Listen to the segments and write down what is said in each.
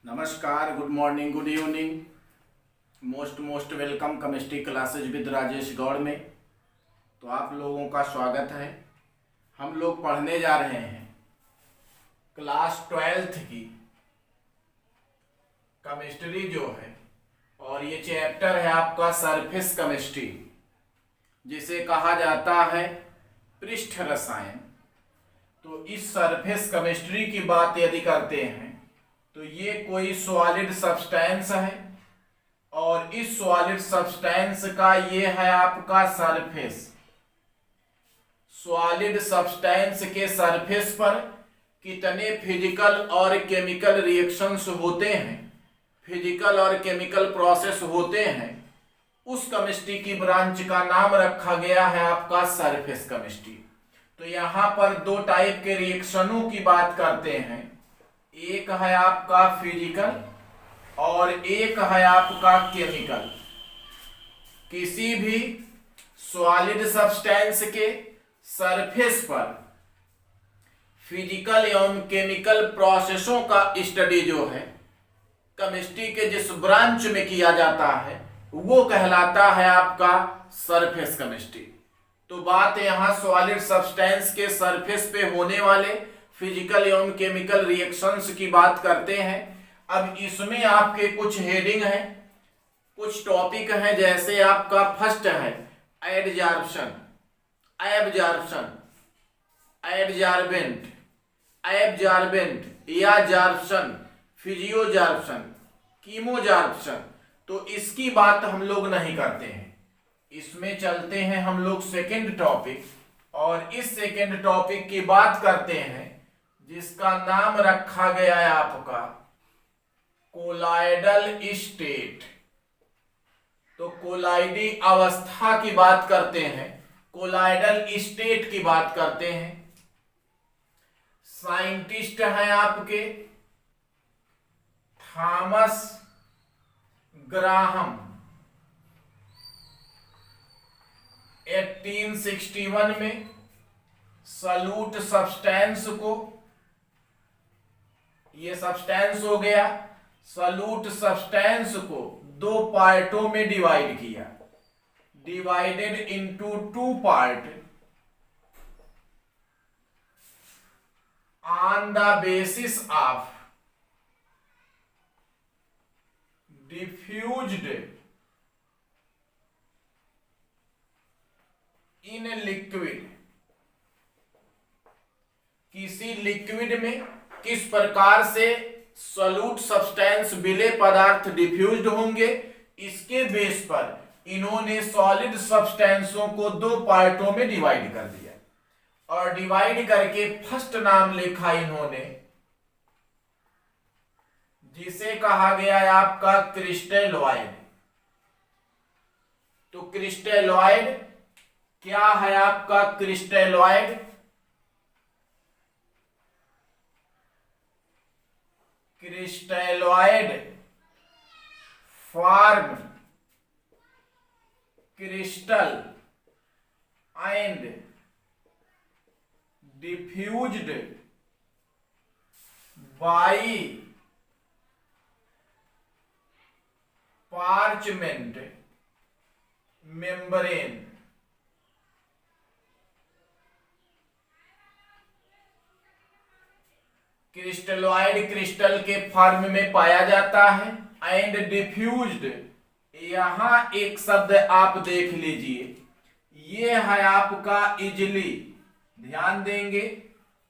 नमस्कार, good morning, good evening, most welcome chemistry classes with Rajesh Gaur में। तो आप लोगों का स्वागत है। हम लोग पढ़ने जा रहे हैं क्लास 12th की केमिस्ट्री जो है, और ये चैप्टर है आपका सरफेस केमिस्ट्री, जिसे कहा जाता है पृष्ठ रसायन। तो इस सरफेस केमिस्ट्री की बात यदि करते हैं तो ये कोई सॉलिड सब्सटेंस है, और इस सॉलिड सब्सटेंस का ये है आपका सरफेस। सॉलिड सब्सटेंस के सरफेस पर कितने फिजिकल और केमिकल रिएक्शंस होते हैं, फिजिकल और केमिकल प्रोसेस होते हैं, उस केमिस्ट्री की ब्रांच का नाम रखा गया है आपका सरफेस केमिस्ट्री। तो यहां पर दो टाइप के रिएक्शनों की बात करते हैं, एक है आपका फिजिकल और एक है आपका केमिकल। किसी भी सॉलिड सब्सटेंस के सरफेस पर फिजिकल एवं केमिकल प्रोसेसों का स्टडी जो है केमिस्ट्री के जिस ब्रांच में किया जाता है वो कहलाता है आपका सरफेस केमिस्ट्री। तो बात यहां सॉलिड सब्सटेंस के सरफेस पे होने वाले फिजिकल एवं केमिकल रिएक्शंस की बात करते हैं। अब इसमें आपके कुछ हेडिंग है, कुछ टॉपिक है, जैसे आपका फर्स्ट है एडजॉर्प्शन, एब्जॉर्प्शन, एडजॉर्बेंट, एब्जॉर्बेंट या जॉर्प्शन, फिजियोजॉर्प्शन, कीमोजॉर्प्शन। तो इसकी बात हम लोग नहीं करते हैं। इसमें चलते हैं हम लोग सेकंड टॉपिक, और इस सेकंड टॉपिक की बात करते हैं जिसका नाम रखा गया है आपका कोलाइडल स्टेट। तो कोलाइडी अवस्था की बात करते हैं, कोलाइडल स्टेट की बात करते हैं। साइंटिस्ट हैं आपके थॉमस ग्राहम। 1861 में सॉल्यूट सब्सटेंस को, ये सब्सटेंस हो गया, सॉल्यूट सब्सटेंस को दो पार्टों में डिवाइड किया, divided into two part on the basis of diffused in liquid. किसी लिक्विड में किस प्रकार से सॉल्यूट सब्सटेंस विलेय पदार्थ डिफ्यूज्ड होंगे, इसके बेस पर इन्होंने सॉलिड सब्सटेंसों को दो पार्टों में डिवाइड कर दिया, और डिवाइड करके फर्स्ट नाम लिखा इन्होंने, जिसे कहा गया है आपका क्रिस्टलोइड। तो क्रिस्टलोइड क्या है आपका crystalloid? Crystalloid form crystal and diffused by parchment membrane. Crystalloid crystal के फॉर्म में पाया जाता है, एंड डिफ्यूज्ड, यहां एक शब्द आप देख लीजिए, ये है आपका इजली, ध्यान देंगे,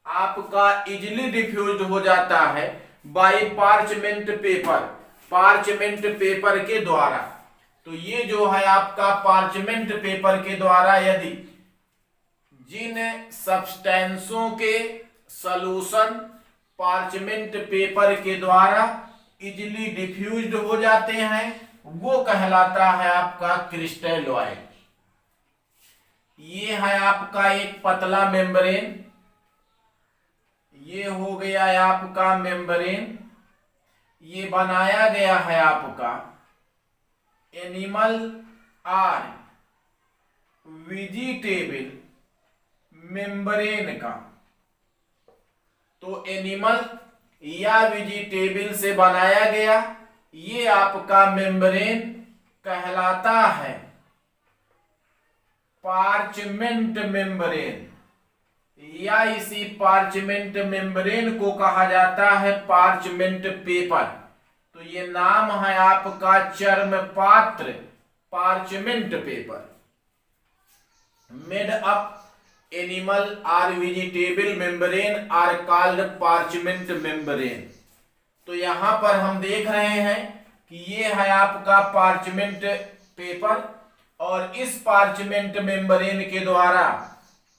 आपका इजली डिफ्यूज्ड हो जाता है by parchment paper, parchment paper के द्वारा। तो ये जो है आपका पार्चमेंट पेपर के द्वारा यदि जिन सब्सटेंसों के सॉल्यूशन पार्चमेंट पेपर के द्वारा इजिली डिफ्यूज्ड हो जाते हैं वो कहलाता है आपका क्रिस्टलोइड। ये है आपका एक पतला मेम्ब्रेन, ये हो गया है आपका मेम्ब्रेन। ये बनाया गया है आपका एनिमल और वेजिटेबल मेम्ब्रेन का। तो एनिमल या वेजिटेबल से बनाया गया, ये आपका मेम्ब्रेन कहलाता है पार्चमेंट मेम्ब्रेन, या इसी पार्चमेंट मेम्ब्रेन को कहा जाता है पार्चमेंट पेपर। तो ये नाम है आपका चर्मपात्र parchment paper. Made up animal और vegetable membrane are called parchment membrane. तो यहां पर हम देख रहे हैं कि ये है आपका पार्चमेंट पेपर, और इस पार्चमेंट मेम्ब्रेन के द्वारा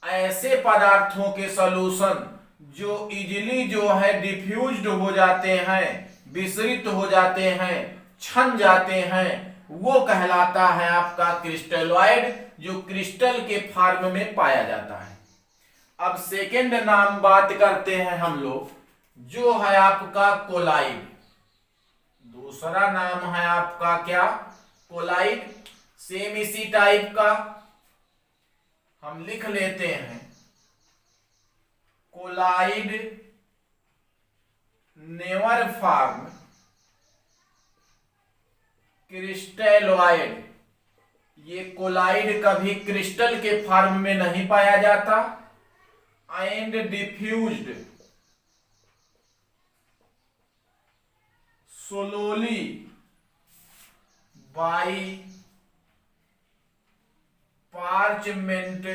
ऐसे पदार्थों के सॉल्यूशन जो इजीली जो है डिफ्यूज्ड हो जाते हैं, विसरित हो जाते हैं, छन जाते हैं, वो कहलाता है आपका क्रिस्टलॉइड, जो क्रिस्टल के फॉर्म में पाया जाता है। अब सेकेंड नाम बात करते हैं हम लोग, जो है आपका कोलाइड। दूसरा नाम है आपका क्या? कोलाइड। सेम इसी टाइप का हम लिख लेते हैं कोलाइड नेवर फॉर्म क्रिस्टलॉइड। ये कोलाइड कभी क्रिस्टल के फॉर्म में नहीं पाया जाता। And diffused slowly by parchment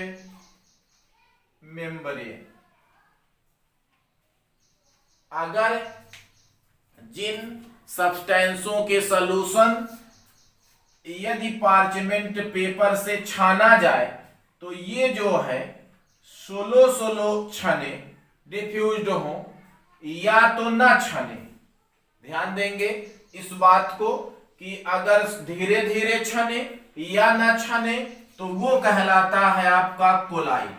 membrane. अगर जिन सब्सटेंसों के सॉल्यूशन यदि पार्चमेंट पेपर से छाना जाए तो ये जो है सोलो छने डिफ्यूज्ड हो या तो ना छने। ध्यान देंगे इस बात को कि अगर धीरे धीरे छने या ना छने तो वो कहलाता है आपका कोलाइड।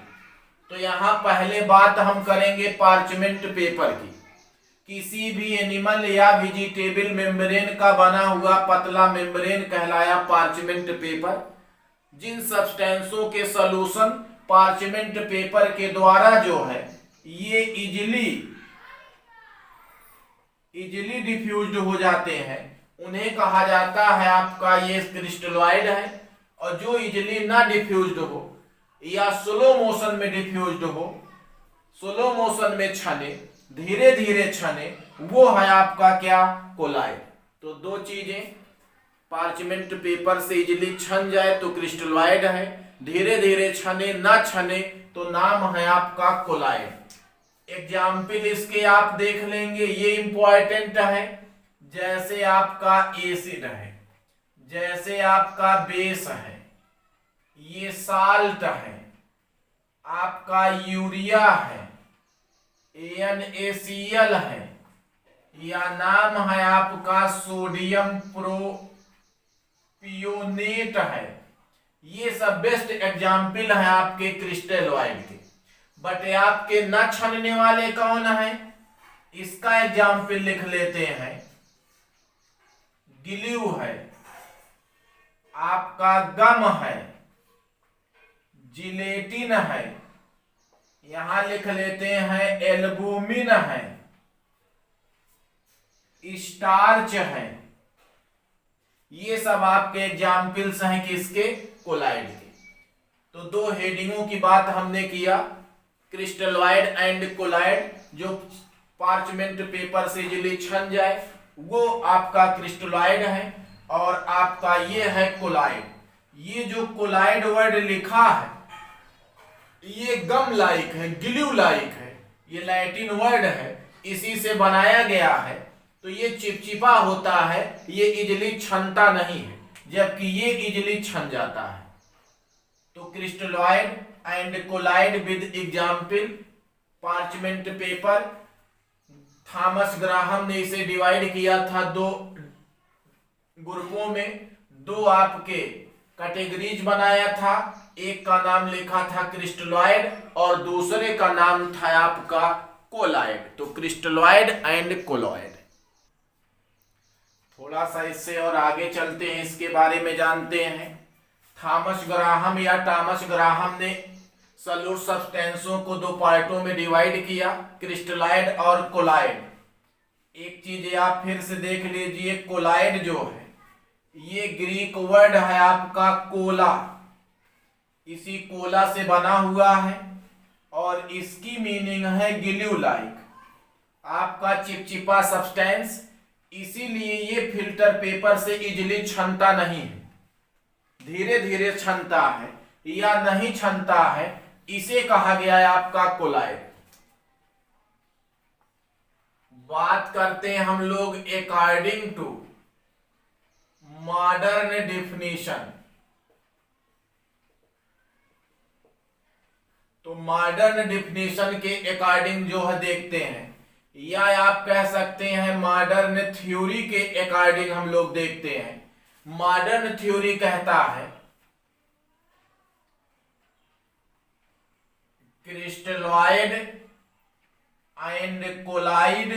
तो यहां पहले बात हम करेंगे पार्चमेंट पेपर की। किसी भी एनिमल या वेजिटेबल मेम्ब्रेन का बना हुआ पतला मेम्ब्रेन कहलाया पार्चमेंट पेपर। जिन सब्सटेंसों के सॉल्यूशन पार्चमेंट पेपर के द्वारा जो है ये इजिली डिफ्यूज्ड हो जाते हैं, उन्हें कहा जाता है आपका ये क्रिस्टलॉइड है। और जो इजिली ना डिफ्यूज्ड हो या स्लो मोशन में डिफ्यूज्ड हो, स्लो मोशन में छने, धीरे धीरे छने, वो है आपका क्या? कोलाइड। तो दो चीजें, पार्चमेंट पेपर से इजिली छन जाए तो क्रिस्टलॉइड है, धीरे धीरे छने ना छने तो नाम है आपका कोलाइड। एग्जाम्पल इसके आप देख लेंगे, ये इंपॉर्टेंट है। जैसे आपका एसिड है, जैसे आपका बेस है, ये साल्ट है, आपका यूरिया है, NaCl है, या नाम है आपका सोडियम प्रोपियोनेट है। ये सब बेस्ट एग्जाम्पल है आपके क्रिस्टलॉइड के। बट आपके न छनने वाले कौन है? इसका एग्जाम्पल लिख लेते हैं। ग्लू है, आपका गम है, जिलेटिन है, यहां लिख लेते हैं एल्बुमिन है, स्टार्च है। ये सब आपके एग्जाम्पल्स हैं किसके? कोलाइड के। तो दो हेडिंगों की बात हमने किया, क्रिस्टलॉइड एंड कोलाइड। जो पार्चमेंट पेपर से इजीली छन जाए वो आपका क्रिस्टलॉइड है, और आपका ये है कोलाइड। ये जो कोलाइड वर्ड लिखा है ये गम लाइक है, ग्लू लाइक है, ये लैटिन वर्ड है, इसी से बनाया गया है। तो ये चिपचिपा होता है, ये इजिली छनता नहीं है, जबकि ये इजिली छन जाता है। तो crystalloid and colloid with example parchment paper. Thomas Graham ने इसे डिवाइड किया था दो ग्रुपों में, दो आपके कैटेगरीज बनाया था। एक का नाम लिखा था क्रिस्टलॉइड और दूसरे का नाम था आपका कोलाइड। तो क्रिस्टलॉइड एंड कोलाइड। थोड़ा सा इससे और आगे चलते हैं, इसके बारे में जानते हैं। थॉमस ग्राहम ने सॉल्यूट सब्सटेंसों को दो पार्टों में डिवाइड किया, क्रिस्टलॉइड और कोलाइड। एक चीज आप फिर से देख लीजिए, कोलाइड जो है ये ग्रीक वर्ड है आपका कोला, इसी कोला से बना हुआ है और इसकी मीनिंग है ग्लू लाइक, आपका चिपचिपा सब्सटेंस। इसीलिए ये फिल्टर पेपर से इजीली छनता नहीं है, धीरे धीरे छनता है या नहीं छनता है, इसे कहा गया है आपका कोलाइड। बात करते हैं हम लोग अकॉर्डिंग टू मॉडर्न डेफिनेशन। तो मॉडर्न डेफिनेशन के अकॉर्डिंग जो है देखते हैं, या आप कह सकते हैं मॉडर्न थ्योरी के अकॉर्डिंग हम लोग देखते हैं। मॉडर्न थ्योरी कहता है crystalloid and colloid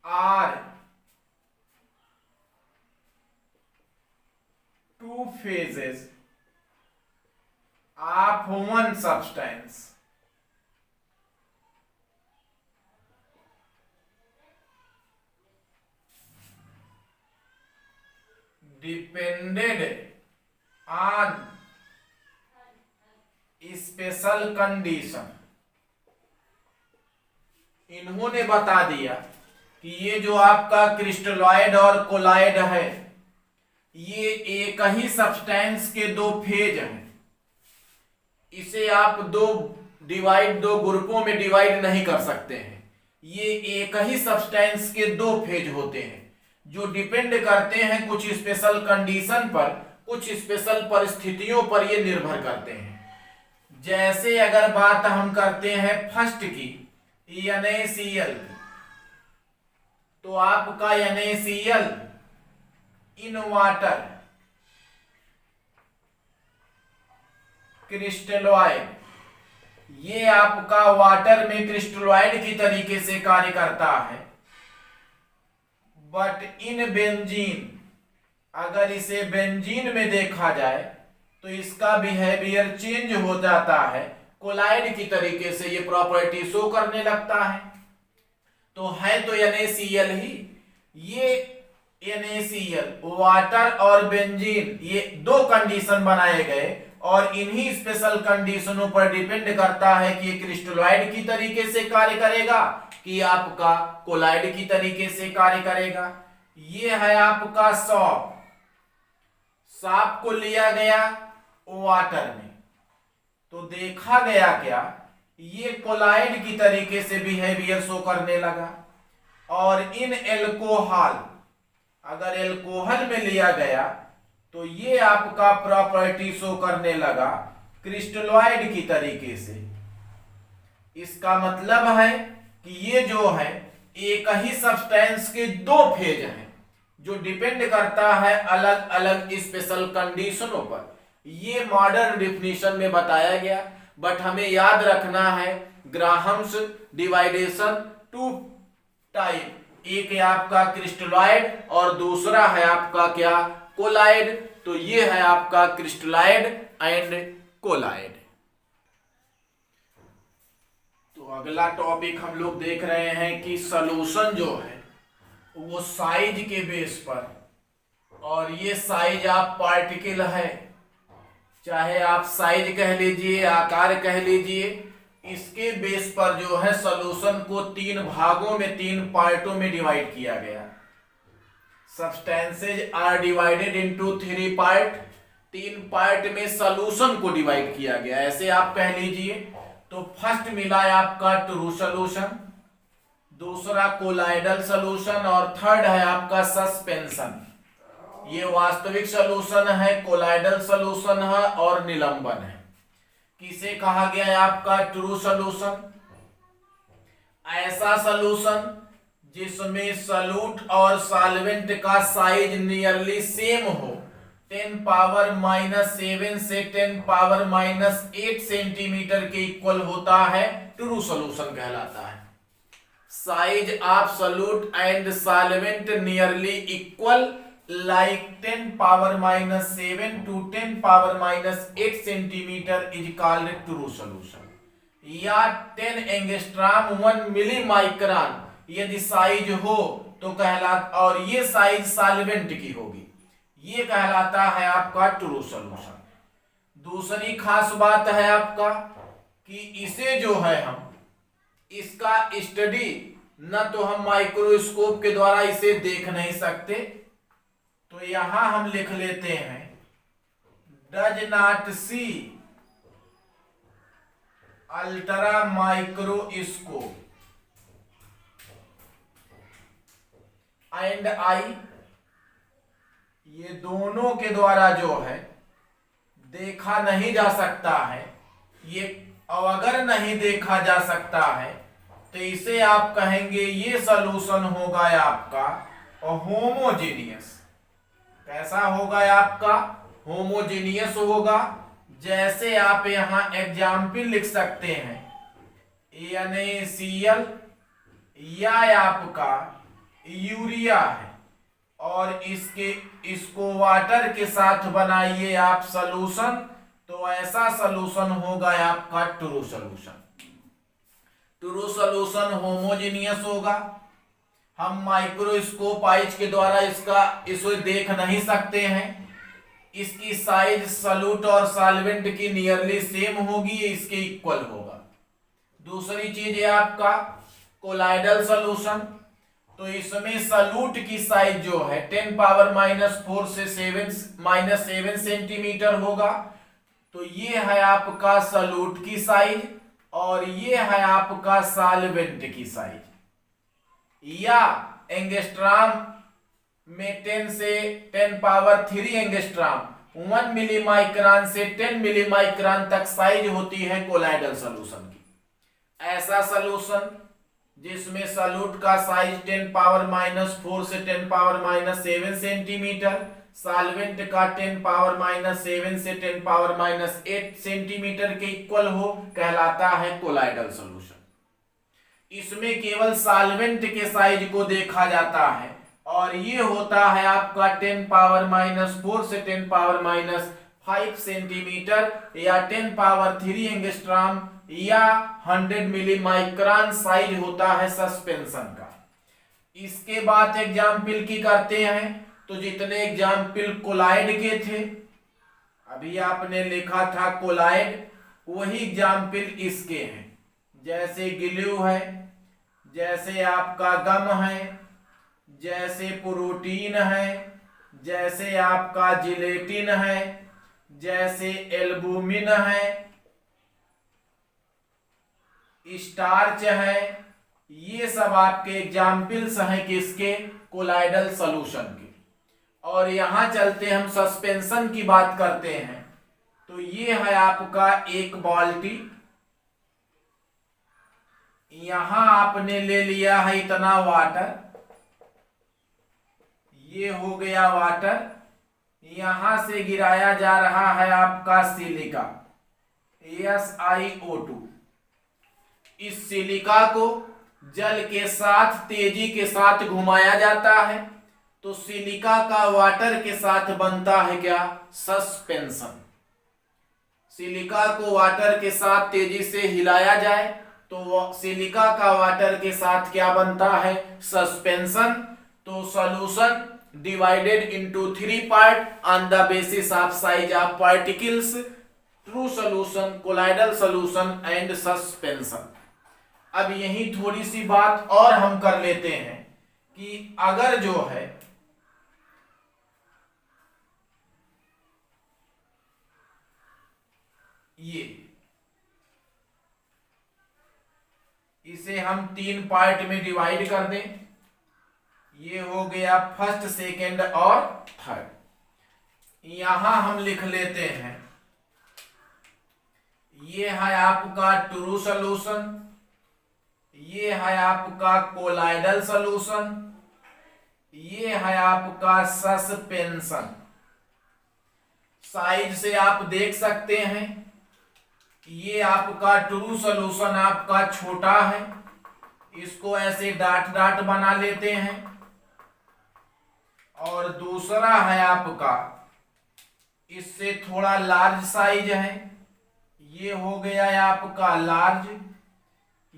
are two phases of one substance. Depended on special condition. इन्होंने बता दिया कि ये जो आपका क्रिस्टलॉइड और कोलाइड है ये एक ही सब्सटेंस के दो फेज हैं। इसे आप दो ग्रुपों में डिवाइड नहीं कर सकते हैं। ये एक ही सब्सटेंस के दो फेज होते हैं जो डिपेंड करते हैं कुछ स्पेशल कंडीशन पर, कुछ स्पेशल परिस्थितियों पर ये निर्भर करते हैं। जैसे अगर बात हम करते हैं फर्स्ट की NaCl की, तो आपका NaCl इन वाटर क्रिस्टलॉइड, ये आपका वाटर में क्रिस्टलॉइड की तरीके से कार्य करता है। बट इन बेंजीन, अगर इसे बेंजीन में देखा जाए तो इसका बिहेवियर चेंज हो जाता है, कोलाइड की तरीके से ये प्रॉपर्टी शो करने लगता है। तो है तो NaCl ही। ये NaCl वाटर और बेंजीन, ये दो कंडीशन बनाए गए और इन्हीं स्पेशल कंडीशनों पर डिपेंड करता है कि क्रिस्टलॉइड की तरीके से कार्य करेगा कि आपका कोलाइड की तरीके से कार्य करेगा। ये है आपका सॉप। सांप को लिया गया वाटर में, तो देखा गया क्या, ये कोलाइड की तरीके से बिहेवियर शो करने लगा। और इन एल्कोहल, अगर एल्कोहल में लिया गया तो ये आपका प्रॉपर्टी शो करने लगा क्रिस्टलॉइड की तरीके से। इसका मतलब है कि ये जो है एक ही सब्सटेंस के दो फेज हैं जो डिपेंड करता है अलग अलग स्पेशल कंडीशनों पर। ये मॉडर्न डेफिनेशन में बताया गया। बट हमें याद रखना है ग्राहम्स डिवाइडेशन टू टाइप, एक है आपका क्रिस्टलॉइड और दूसरा है आपका क्या, कोलाइड। तो ये है आपका क्रिस्टलॉइड एंड कोलाइड। तो अगला टॉपिक हम लोग देख रहे हैं कि सॉल्यूशन जो है वो साइज के बेस पर, और ये साइज आप पार्टिकल है, चाहे आप साइज कह लीजिए, आकार कह लीजिए, इसके बेस पर जो है सॉल्यूशन को तीन भागों में, तीन पार्टों में डिवाइड किया गया। Substances are divided into three part, तीन पार्ट में सॉल्यूशन को डिवाइड किया गया, ऐसे आप कह लीजिए। तो फर्स्ट मिला है आपका ट्रू सॉल्यूशन, दूसरा कोलाइडल सॉल्यूशन और थर्ड है आपका सस्पेंशन। ये वास्तविक सॉल्यूशन है, कोलाइडल सॉल्यूशन है और निलंबन है। किसे कहा गया है आपका ट्रू सॉल्यूशन? ऐसा सॉल्यूशन जिसमें सॉल्यूट और सॉल्वेंट का साइज नियरली सेम हो, 10⁻⁻7 से 10⁻⁸ सेंटीमीटर के इक्वल होता है, ट्रू सॉल्यूशन कहलाता है। Size of solute and solvent nearly equal like 10⁻⁷ to 10⁻⁸ centimetre is called true solution. या 10 एंगस्ट्रॉम 1 मिली माइक्रोन यदि साइज हो तो और ये साइज सॉल्वेंट की होगी, ये कहलाता है आपका ट्रू सॉल्यूशन। दूसरी खास बात है आपका कि इसे जो है हम इसका स्टडी न तो हम माइक्रोस्कोप के द्वारा इसे देख नहीं सकते, तो यहां हम लिख लेते हैं does not see ultra microscope and eye, ये दोनों के द्वारा जो है देखा नहीं जा सकता है। ये अगर नहीं देखा जा सकता है तो इसे आप कहेंगे ये सॉल्यूशन होगा आपका होमोजेनियस। कैसा होगा आपका? होमोजेनियस होगा। जैसे आप यहां एग्जाम्पल लिख सकते हैं NaCl या आपका यूरिया है और इसको वाटर के साथ बनाइए आप सॉल्यूशन, तो ऐसा सॉल्यूशन होगा आपका true solution. True solution homogeneous होगा। हम माइक्रोस्कोप आइज के द्वारा इसे देख नहीं सकते हैं। इसकी साइज सॉल्यूट और सॉल्वेंट की नियरली सेम होगी, इसके इक्वल होगा। दूसरी चीज है आपका कोलाइडल सॉल्यूशन, तो इसमें सॉल्यूट की साइज जो है 10⁻⁻⁴ से 7 सेंटीमीटर होगा। तो ये है आपका सॉल्यूट की साइज और ये है आपका सॉल्वेंट की साइज। या एंगस्ट्राम में 10 से 10⁻³ एंगस्ट्राम 1 मिलीमाइक्रान से 10 मिलीमाइक्रान तक साइज होती है कोलाइडल सॉल्यूशन की। ऐसा सॉल्यूशन जिसमें सॉल्यूट का साइज 10⁻⁻⁴ से 10⁻⁻7 सेंटीमीटर, सॉल्वेंट का 10⁻⁻7 से 10⁻⁸ सेंटीमीटर के इक्वल हो, कहलाता है कोलाइडल सॉल्यूशन। इसमें केवल सॉल्वेंट के साइज को देखा जाता है और ये होता है आपका 10⁻⁻⁴ से 10⁻⁵ सेंटीमीटर या 10⁻³ एंगस्ट्राम या 100 मिलीमाइक्रान साइज होता है सस्पेंशन का। इसके बाद एग्जाम्पल की करते हैं, तो जितने एग्जाम्पल कोलाइड के थे, अभी आपने लिखा था कोलाइड, वही एग्जाम्पल इसके हैं। जैसे ग्लू है, जैसे आपका गम है, जैसे प्रोटीन है, जैसे आपका जिलेटिन है, जैसे एल्बुमिन है, स्टार्च है। ये सब आपके एग्जाम्पल्स हैं किसके? कोलाइडल सॉल्यूशन के। और यहां चलते हम सस्पेंशन की बात करते हैं, तो ये है आपका एक बाल्टी। यहां आपने ले लिया है इतना वाटर, ये हो गया वाटर। यहां से गिराया जा रहा है आपका सिलिका SiO2। इस सिलिका को जल के साथ तेजी के साथ घुमाया जाता है, तो सिलिका का वाटर के साथ बनता है क्या? सस्पेंशन। सिलिका को वाटर के साथ तेजी से हिलाया जाए तो सिलिका का वाटर के साथ क्या बनता है? सस्पेंशन। तो solution divided into 3 part on the basis of size of particles, true solution, colloidal solution and suspension. अब यही थोड़ी सी बात और हम कर लेते हैं कि अगर जो है ये इसे हम 3 पार्ट में डिवाइड कर दें, ये हो गया फर्स्ट, सेकंड और थर्ड। यहां हम लिख लेते हैं ये है आपका ट्रू सॉल्यूशन, ये है आपका कोलाइडल सॉल्यूशन, ये है आपका सस्पेंशन। साइज से आप देख सकते हैं ये आपका ट्रू सॉल्यूशन आपका छोटा है, इसको ऐसे डाट डाट बना लेते हैं। और दूसरा है आपका इससे थोड़ा लार्ज साइज है, ये हो गया है आपका लार्ज।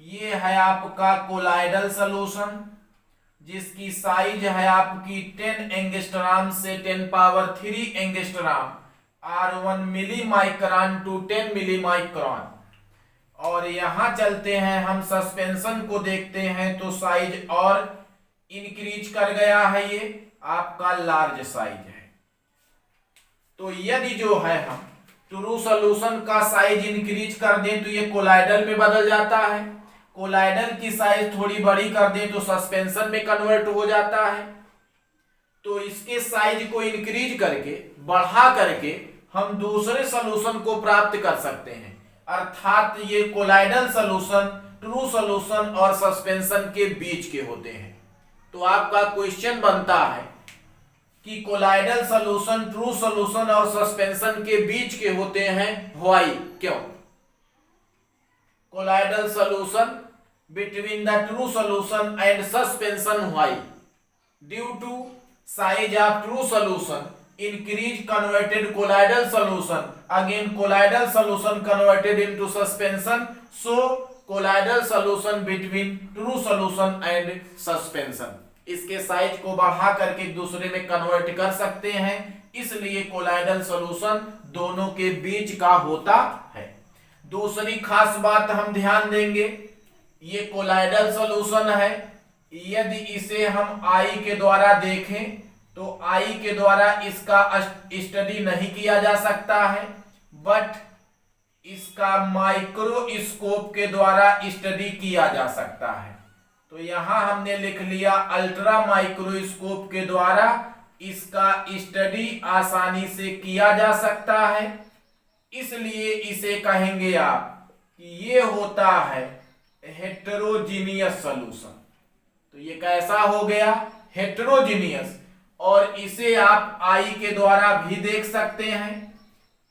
ये है आपका कोलाइडल सॉल्यूशन जिसकी साइज है आपकी 10 एंगस्ट्रॉम से 10 power 3 angstrom R1 milli micron to 10 milli micron. और यहां चलते हैं हम सस्पेंशन को देखते हैं तो साइज और इंक्रीज कर गया है, ये आपका लार्ज साइज है। तो यदि जो है हम ट्रू सॉल्यूशन का साइज इंक्रीज कर दें तो ये कोलाइडल में बदल जाता है, कोलाइडल की साइज थोड़ी बड़ी कर दें तो सस्पेंशन में कन्वर्ट हो जाता है। तो इसके साइज को इंक्रीज करके बढ़ा करके हम दूसरे सॉल्यूशन को प्राप्त कर सकते हैं, अर्थात ये कोलाइडल सॉल्यूशन ट्रू सॉल्यूशन और सस्पेंशन के बीच के होते हैं। तो आपका क्वेश्चन बनता है कि कोलाइडल सॉल्यूशन ट्रू सॉल्यूशन और सस्पेंशन के बीच के होते हैं, व्हाई, क्यों? Colloidal solution between the true solution and suspension, why? Due to size of true solution increase converted colloidal solution, again colloidal solution converted into suspension, so colloidal solution between true solution and suspension। इसके size को बढ़ा करके एक दूसरे में convert कर सकते हैं, इसलिए कोलाइडल सॉल्यूशन दोनों के बीच का होता है। दूसरी खास बात हम ध्यान देंगे, ये कोलाइडल सॉल्यूशन है, यदि इसे हम आई के द्वारा देखें तो आई के द्वारा इसका स्टडी नहीं किया जा सकता है, बट इसका माइक्रोस्कोप के द्वारा स्टडी किया जा सकता है। तो यहां हमने लिख लिया अल्ट्रा माइक्रोस्कोप के द्वारा इसका स्टडी आसानी से किया जा सकता है, इसलिए इसे कहेंगे आप कि ये होता है हेटेरोजीनियस सॉल्यूशन। तो ये कैसा हो गया? हेटेरोजीनियस। और इसे आप आई के द्वारा भी देख सकते हैं,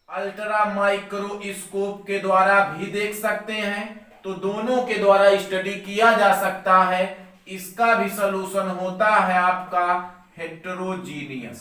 अल्ट्रा माइक्रोस्कोप के द्वारा भी देख सकते हैं, तो दोनों के द्वारा स्टडी किया जा सकता है। इसका भी सॉल्यूशन होता है आपका हेटेरोजीनियस।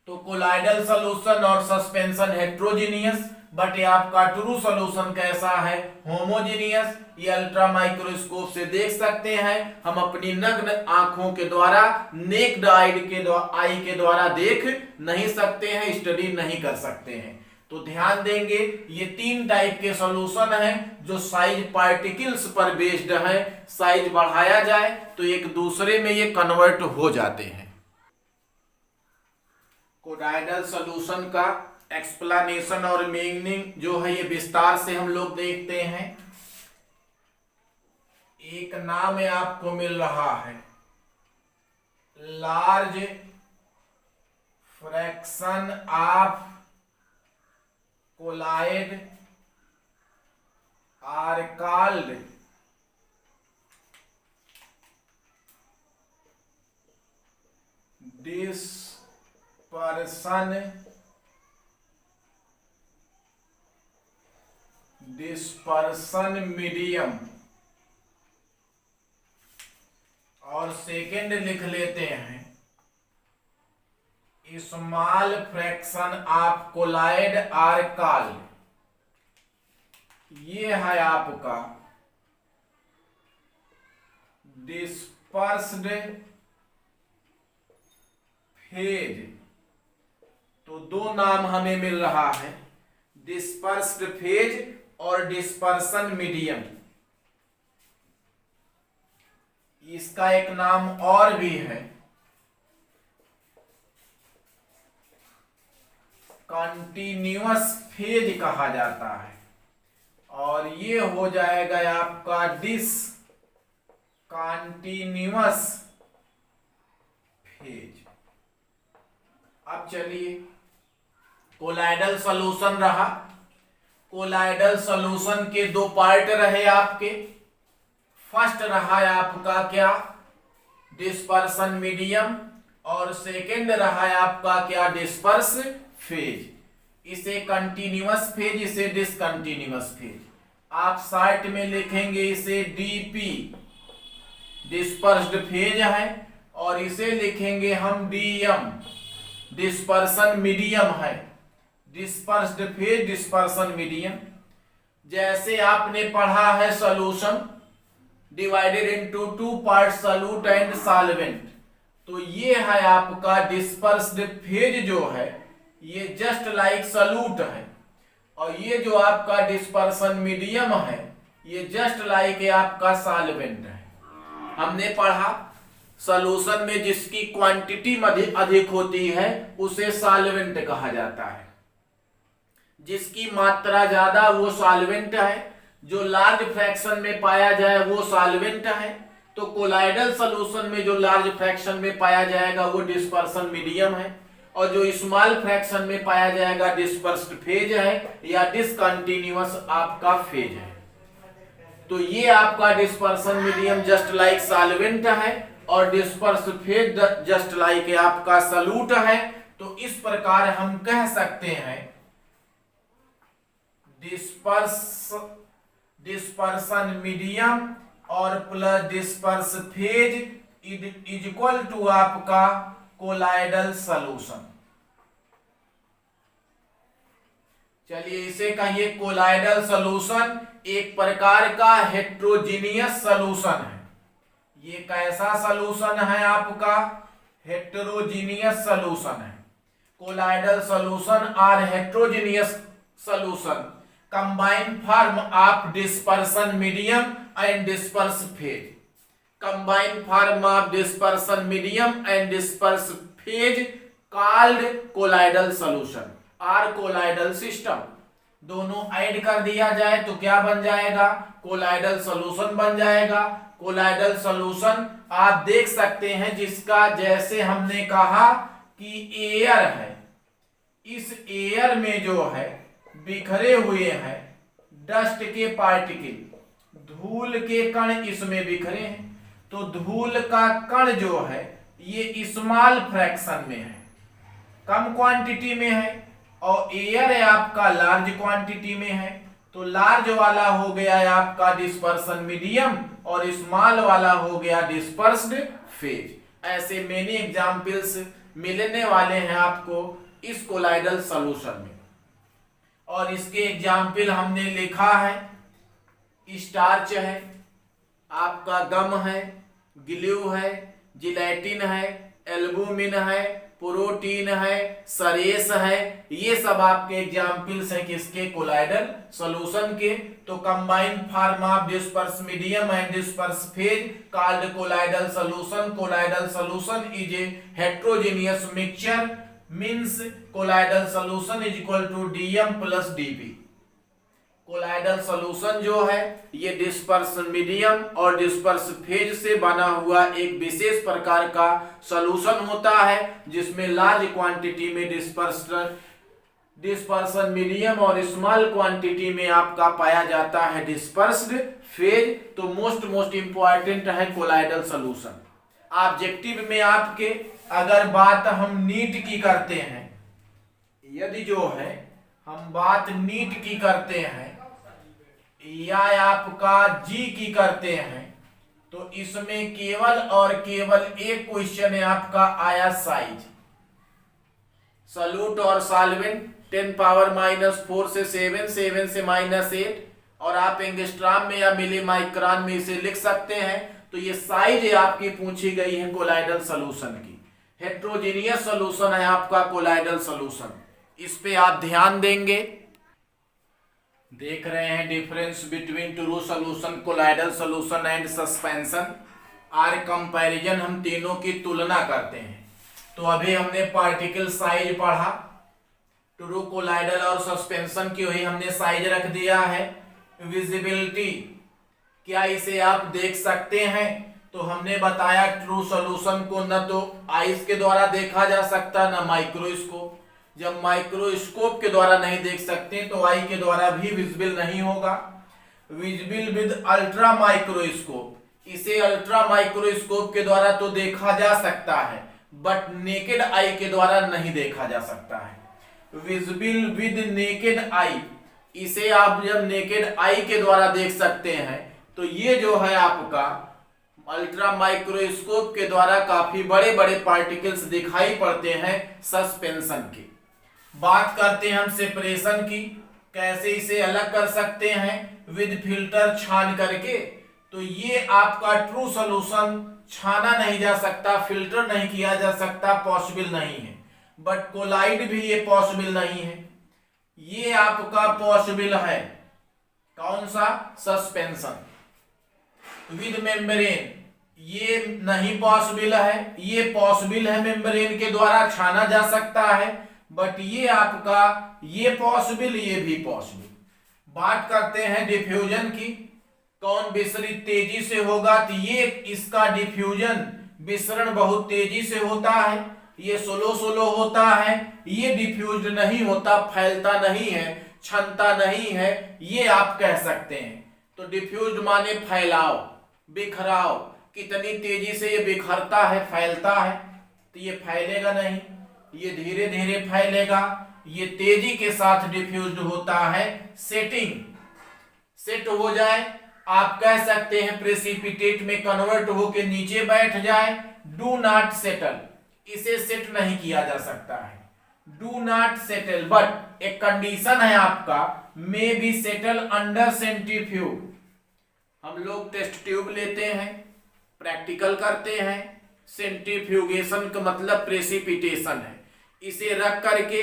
तो कोलाइडल सॉल्यूशन और सस्पेंशन हेटेरोजीनियस, बट ये आपका ट्रू सॉल्यूशन कैसा है? होमोजीनियस। ये अल्ट्रा माइक्रोस्कोप से देख सकते हैं, हम अपनी नग्न आंखों के द्वारा नेक्ड आई के द्वारा देख नहीं सकते हैं, स्टडी नहीं कर सकते हैं। तो ध्यान देंगे ये 3 टाइप के सॉल्यूशन हैं जो साइज पार्टिकल्स पर बेस्ड है, साइज बढ़ाया जाए तो एक दूसरे में ये कन्वर्ट हो जाते हैं। कोलाइडल सॉल्यूशन का एक्सप्लेनेशन और मीनिंग जो है ये विस्तार से हम लोग देखते हैं। एक नाम है आपको मिल रहा है large fraction of colloid are called dispersion medium, और सेकेंड लिख लेते हैं small fraction of colloid are called. ये है आपका डिस्पर्स्ड फेज। तो 2 नाम हमें मिल रहा है, डिस्पर्स्ड फेज और डिस्पर्सन मीडियम। इसका एक नाम और भी है कंटिन्यूअस फेज कहा जाता है, और ये हो जाएगा आपका डिसकंटिन्यूअस फेज। अब चलिए कोलाइडल सॉल्यूशन रहा, कोलाइडल सॉल्यूशन के 2 पार्ट रहे आपके। फर्स्ट रहा है आपका क्या? डिस्पर्सन मीडियम, और सेकेंड रहा है आपका क्या? Disperse phase. इसे कंटिन्यूअस फेज, इसे डिसकंटिन्यूअस फेज। आप साइट में लिखेंगे इसे डीपी डिस्पर्स्ड फेज है, और इसे लिखेंगे हम डीएम डिस्पर्सन मीडियम है। Dispersed phase dispersion medium. जैसे आपने पढ़ा है solution divided into two part solute and solvent, तो ये है आपका डिस्पर्स्ड फेज जो है ये जस्ट लाइक सॉल्यूट है, और ये जो आपका डिस्पर्सन मीडियम है ये जस्ट लाइक आपका सॉल्वेंट है। हमने पढ़ा सॉल्यूशन में जिसकी क्वांटिटी अधिक होती है उसे सॉल्वेंट कहा जाता है, जिसकी मात्रा ज्यादा वो सॉल्वेंट है, जो लार्ज फ्रैक्शन में पाया जाए वो सॉल्वेंट है। तो कोलाइडल सॉल्यूशन में जो लार्ज फ्रैक्शन में पाया जाएगा वो डिस्पर्सन मीडियम है, और जो स्मॉल फ्रैक्शन में पाया जाएगा डिस्पर्स्ड फेज है या डिसकंटिन्यूअस आपका फेज है। तो ये आपका dispersion medium just like solvent है और डिस्पर्स फेज जस्ट लाइक आपका सॉल्यूट है। तो इस प्रकार हम कह सकते हैं डिस्पर्सन मीडियम और plus disperse phase is equal to आपका कोलाइडल सॉल्यूशन। चलिए इसे कहिए कोलाइडल सॉल्यूशन एक प्रकार का हेट्रोजीनियस सॉल्यूशन है। ये कैसा सॉल्यूशन है आपका? हेट्रोजीनियस सॉल्यूशन है। Colloidal solution are heterogeneous solution combine form of dispersion medium and disperse phase. Combine form of dispersion medium and disperse phase called colloidal solution or colloidal system. दोनों add कर दिया जाए तो क्या बन जाएगा? कोलाइडल सॉल्यूशन बन जाएगा। कोलाइडल सॉल्यूशन आप देख सकते हैं जिसका जैसे हमने कहा कि एयर है, इस एयर में जो है बिखरे हुए हैं डस्ट के पार्टिकल, धूल के कण इसमें बिखरे हैं। तो धूल का कण जो है ये स्मॉल फ्रैक्शन में है, कम क्वांटिटी में है, और एयर है आपका लार्ज क्वांटिटी में है। तो लार्ज वाला हो गया है आपका डिस्पर्सन मीडियम और स्मॉल वाला हो गया डिस्पर्स्ड फेज। ऐसे मेनी एग्जाम्पल्स मिलने वाले हैं आपको इस कोलाइडल सॉल्यूशन में, और इसके एग्जाम्पल हमने लिखा है स्टार्च है, आपका गम है, ग्लू है, जिलेटिन है, एल्बुमिन है, प्रोटीन है, सरेस है। ये सब आपके एग्जाम्पल्स हैं किसके? कोलाइडल सॉल्यूशन के। तो combine form of disperse medium and disperse phase called colloidal solution. Colloidal solution is a heterogeneous mixture means colloidal solution is equal to DM plus DP. Colloidal solution जो है ये disperse medium और disperse phase से बना हुआ एक विशेष प्रकार का सॉल्यूशन होता है जिसमें लार्ज क्वांटिटी में डिस्पर्सन मीडियम और स्मॉल क्वांटिटी में आपका पाया जाता है डिस्पर्स्ड फेज। तो मोस्ट इंपॉर्टेंट है कोलाइडल सॉल्यूशन। ऑब्जेक्टिव में आपके अगर बात हम नीट की करते हैं, यदि जो है हम बात नीट की करते हैं या आपका जी की करते हैं, तो इसमें केवल और केवल एक क्वेश्चन है आपका आया साइज। सॉल्यूट और सॉल्वेंट 10⁻⁴ से 7, 7 से -8, और आप एंगस्ट्रॉम में या मिली माइक्रोन में इसे लिख सकते हैं। तो ये साइज आपकी पूछी गई है कोलाइडल सॉल्यूशन की। हेट्रोजेनियस सॉल्यूशन है आपका कोलाइडल सॉल्यूशन। इस पे आप ध्यान देंगे। देख रहे हैं difference between true solution, colloidal solution and suspension or comparison. हम तीनों की तुलना करते हैं। तो अभी हमने पार्टिकल साइज पढ़ा, ट्रू कोलाइडल और सस्पेंशन की वही हमने साइज रख दिया है। विजिबिलिटी, क्या इसे आप देख सकते हैं? तो हमने बताया ट्रू सॉल्यूशन को न तो आइस के द्वारा देखा जा सकता न माइक्रोस्कोप। जब माइक्रोस्कोप के द्वारा नहीं देख सकते तो आई के द्वारा भी विजिबल नहीं होगा। विजिबल विद अल्ट्रा माइक्रोस्कोप, इसे अल्ट्रा माइक्रोस्कोप के द्वारा तो देखा जा सकता है बट नेकेड आई के द्वारा नहीं देखा जा सकता है। विजिबल विद नेकेड आई, इसे आप जब नेकेड आई के द्वारा देख सकते हैं। तो ये जो है आपका अल्ट्रा माइक्रोस्कोप के द्वारा काफी बड़े बड़े पार्टिकल्स दिखाई पड़ते हैं सस्पेंशन के। बात करते हैं हम सेपरेशन की। कैसे इसे अलग कर सकते हैं, विद फिल्टर छान करके। तो ये आपका ट्रू सॉल्यूशन छाना नहीं जा सकता, फिल्टर नहीं किया जा सकता, पॉसिबल नहीं है। बट कोलाइड भी ये पॉसिबल नहीं है। ये आपका पॉसिबल है, कौन सा, सस्पेंशन विद मेम्ब्रेन। ये नहीं पॉसिबल है, ये पॉसिबल है, मेम्ब्रेन के द्वारा छाना जा सकता है। बट ये आपका ये पॉसिबल, ये भी पॉसिबल। बात करते हैं डिफ्यूजन की, कौन विसरित तेजी से होगा, तो ये इसका डिफ्यूजन विसरण बहुत तेजी से होता है, ये स्लो स्लो होता है, ये डिफ्यूज नहीं होता, फैलता नहीं है, छनता नहीं है, ये आप कह सकते हैं। तो डिफ्यूज माने फैलाव, बिखराव, कितनी तेजी से ये बिखरता है, फैलता है। तो ये फैलेगा नहीं, ये धीरे धीरे फैलेगा, ये तेजी के साथ डिफ्यूज्ड होता है। सेटिंग, सेट हो जाए, आप कह सकते हैं प्रेसिपिटेट में कन्वर्ट होके नीचे बैठ जाए। डू नॉट सेटल, इसे सेट नहीं किया जा सकता है, डू नॉट सेटल। बट एक कंडीशन है आपका, may be settle under centrifuge. हम लोग टेस्ट ट्यूब लेते हैं, प्रैक्टिकल करते हैं, सेंट्रीफ्यूगेशन का मतलब प्रेसिपिटेशन है। इसे रख करके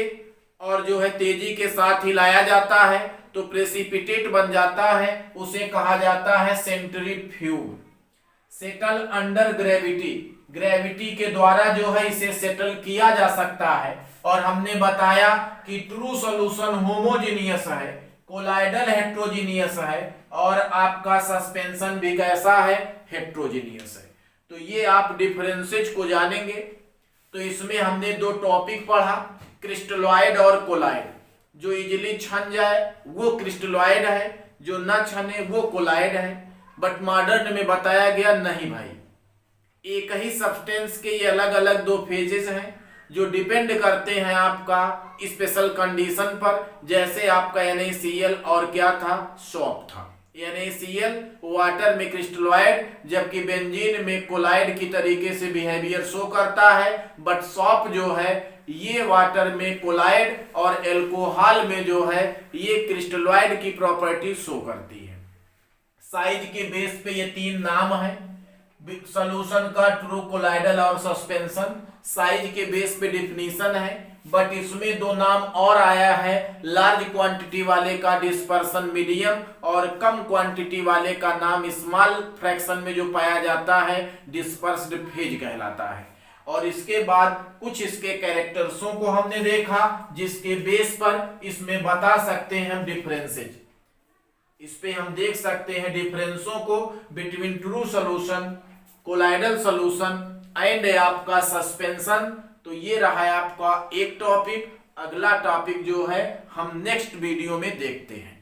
और जो है तेजी के साथ हिलाया जाता है तो प्रेसिपिटेट बन जाता है, उसे कहा जाता है centrifuge. Settle under gravity, gravity के द्वारा जो है इसे सेटल किया जा सकता है। और हमने बताया कि ट्रू सॉल्यूशन होमोजेनियस है, कोलाइडल हेट्रोजीनियस है, और आपका सस्पेंशन भी कैसा है, हेट्रोजीनियस है। तो ये आप डिफरेंसेज को जानेंगे। तो इसमें हमने दो टॉपिक पढ़ा, क्रिस्टलॉइड और कोलाइड। जो इजिली छन जाए वो क्रिस्टलॉइड है, जो न छने वो कोलाइड है। बट मॉडर्न में बताया गया नहीं भाई, एक ही सब्सटेंस के ये अलग अलग दो फेजेस हैं जो डिपेंड करते हैं आपका स्पेशल कंडीशन पर। जैसे आपका NaCl और क्या था, सॉप था। NaCl वाटर में क्रिस्टलॉइड, जबकि बेंजीन में कोलाइड की तरीके से बिहेवियर शो करता है। बट सॉप जो है ये वाटर में कोलाइड और एल्कोहल में जो है ये क्रिस्टलॉइड की प्रॉपर्टी शो करती है। साइज के बेस पे ये तीन नाम है सॉल्यूशन का, ट्रू, कोलाइडल और सस्पेंशन। साइज के बेस पे डिफिनीशन है। बट इसमें दो नाम और आया है, लार्ज क्वांटिटी वाले का डिस्पर्सन मीडियम, और कम क्वांटिटी वाले का नाम स्मॉल फ्रैक्शन में जो पाया जाता है डिस्पर्स्ड फेज कहलाता है। और इसके बाद कुछ इसके कैरेक्टर्सों को हमने देखा जिसके बेस पर इसमें बता सकते हैं हम डिफरेंसेज। इस पे हम देख सकते हैं डिफरेंसों को between true solution, colloidal solution and आपका सस्पेंशन। तो ये रहा है आपका एक टॉपिक। अगला टॉपिक जो है हम नेक्स्ट वीडियो में देखते हैं।